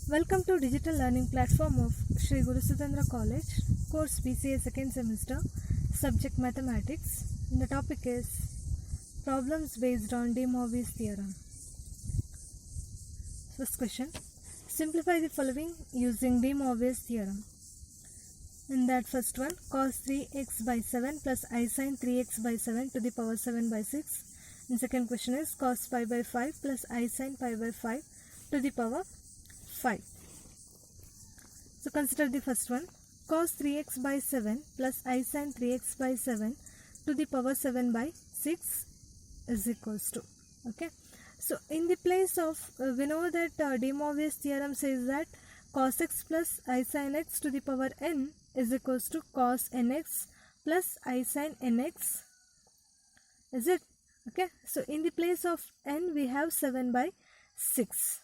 Welcome to digital learning platform of Sri Guru Sudendra College, course BCA second semester, subject mathematics. The topic is problems based on De Moivre's theorem. First question, simplify the following using De Moivre's theorem. In that first one, cos 3x by 7 plus I sin 3x by 7 to the power 7 by 6. And second question is cos pi by 5 plus I sin pi by 5 to the power 5. So consider the first one, cos 3x by 7 plus I sin 3x by 7 to the power 7 by 6 is equals to, okay. So in the place of, we know that De Moivre's theorem says that cos x plus I sin x to the power n is equals to cos nx plus I sin nx, is it? Okay, so in the place of n we have 7 by 6.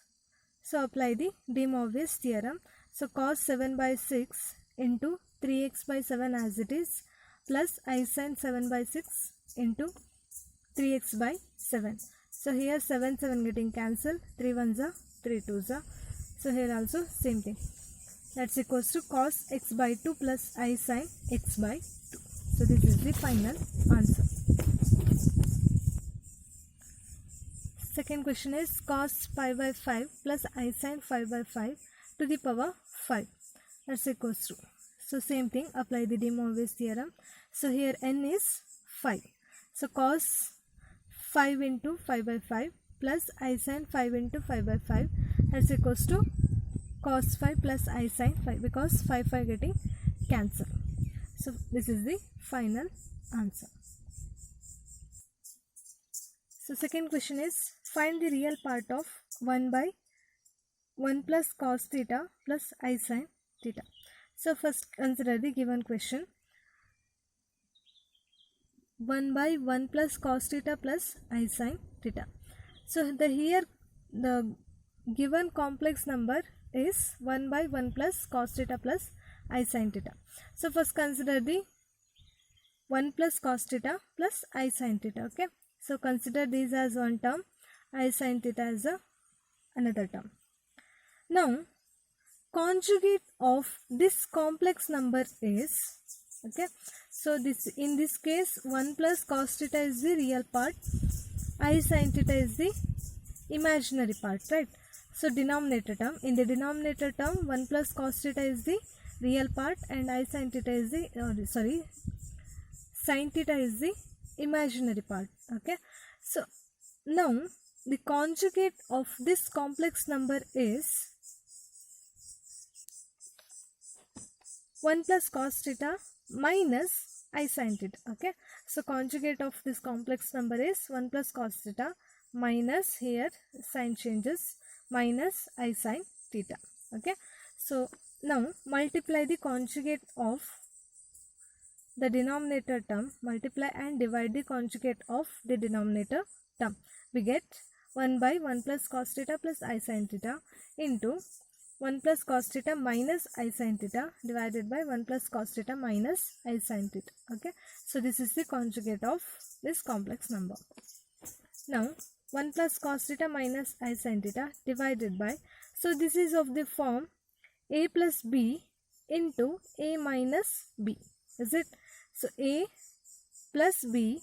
So apply the De Moivre's theorem. So cos 7 by 6 into 3x by 7 as it is plus I sin 7 by 6 into 3x by 7. So here 7 getting cancelled, 3 1s are 3 2s are. So here also same thing. That's equals to cos x by 2 plus I sin x by 2. So this is the final answer. Second question is cos pi by 5 plus I sin 5 by 5 to the power 5. That's equals to. So same thing, apply the De Moivre's theorem. So here n is 5. So cos 5 into 5 by 5 plus I sin 5 into 5 by 5. That's equals to cos 5 plus I sin 5 because 5 getting cancelled. So this is the final answer. So second question is find the real part of 1 by 1 plus cos theta plus I sin theta. So first consider the given question. 1 by 1 plus cos theta plus I sin theta. So here the given complex number is 1 by 1 plus cos theta plus I sin theta. So first consider the 1 plus cos theta plus I sin theta, okay. So consider these as one term, I sin theta as another term. Now conjugate of this complex number is, okay, so this in this case 1 plus cos theta is the real part, I sin theta is the imaginary part, right? So denominator term, in the denominator term 1 plus cos theta is the real part and I sin theta is the sin theta is the imaginary part, okay. So now the conjugate of this complex number is 1 plus cos theta minus I sin theta, okay. So conjugate of this complex number is 1 plus cos theta minus, here sign changes, minus I sin theta, okay. So now multiply the conjugate of the denominator term, multiply and divide the conjugate of the denominator term. We get 1 by 1 plus cos theta plus I sin theta into 1 plus cos theta minus I sin theta divided by 1 plus cos theta minus I sin theta, okay. So this is the conjugate of this complex number. Now 1 plus cos theta minus I sin theta divided by, so this is of the form a plus b into a minus b, is it? So a plus b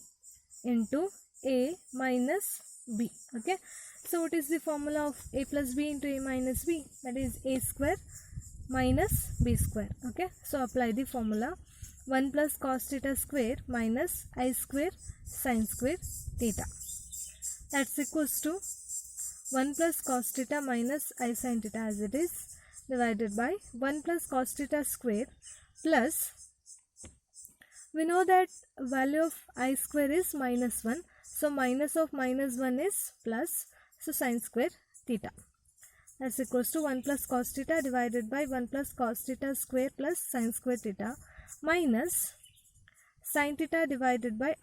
into a minus b, okay. So what is the formula of a plus b into a minus b? That is a square minus b square, okay. So apply the formula, 1 plus cos theta square minus I square sin square theta. That's equals to 1 plus cos theta minus I sin theta as it is divided by 1 plus cos theta square plus, we know that value of I square is minus 1. So minus of minus 1 is plus. So sin square theta. That's equals to 1 plus cos theta divided by 1 plus cos theta square plus sin square theta minus sin theta divided by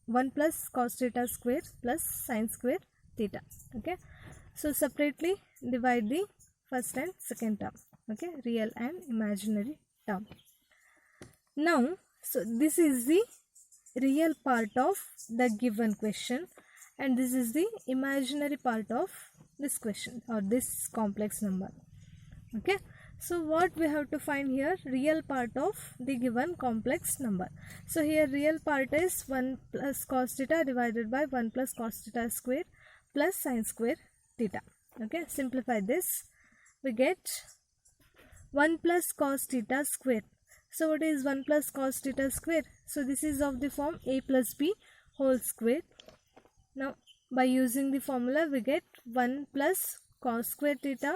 1 plus cos theta square plus sin square theta, okay. So separately divide the first and second term, okay, real and imaginary term. Now so this is the real part of the given question and this is the imaginary part of this question or this complex number. Okay, so what we have to find here? Real part of the given complex number. So here real part is 1 plus cos theta divided by 1 plus cos theta square plus sin square theta. Okay, simplify this. We get 1 plus cos theta square. So what is 1 plus cos theta square? So this is of the form a plus b whole square. Now by using the formula we get 1 plus cos square theta.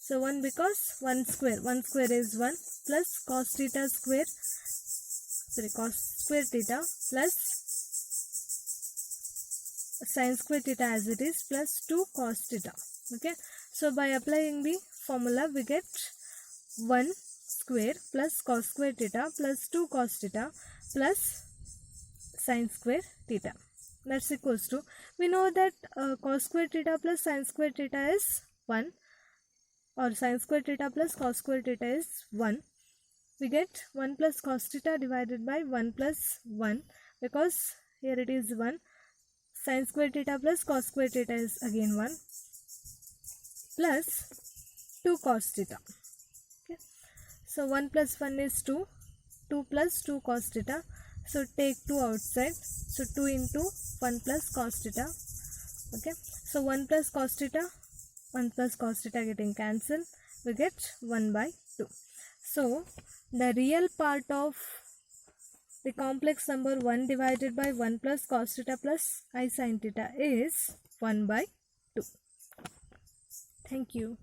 So 1 because 1 square is 1 plus cos theta square, cos square theta plus sin square theta as it is plus 2 cos theta. Okay, so by applying the formula we get 1 square plus cos square theta plus 2 cos theta plus sin square theta. That's equals to, we know that cos square theta plus sin square theta is 1, or sin square theta plus cos square theta is 1. We get 1 plus cos theta divided by 1 plus 1, because here it is 1. Sin square theta plus cos square theta is again 1 plus 2 cos theta. Okay, so 1 plus 1 is 2, 2 plus 2 cos theta. So take 2 outside, so 2 into 1 plus cos theta. Okay, so 1 plus cos theta, 1 plus cos theta getting cancelled, we get 1 by 2. So the real part of the complex number 1 divided by 1 plus cos theta plus I sin theta is 1 by 2. Thank you.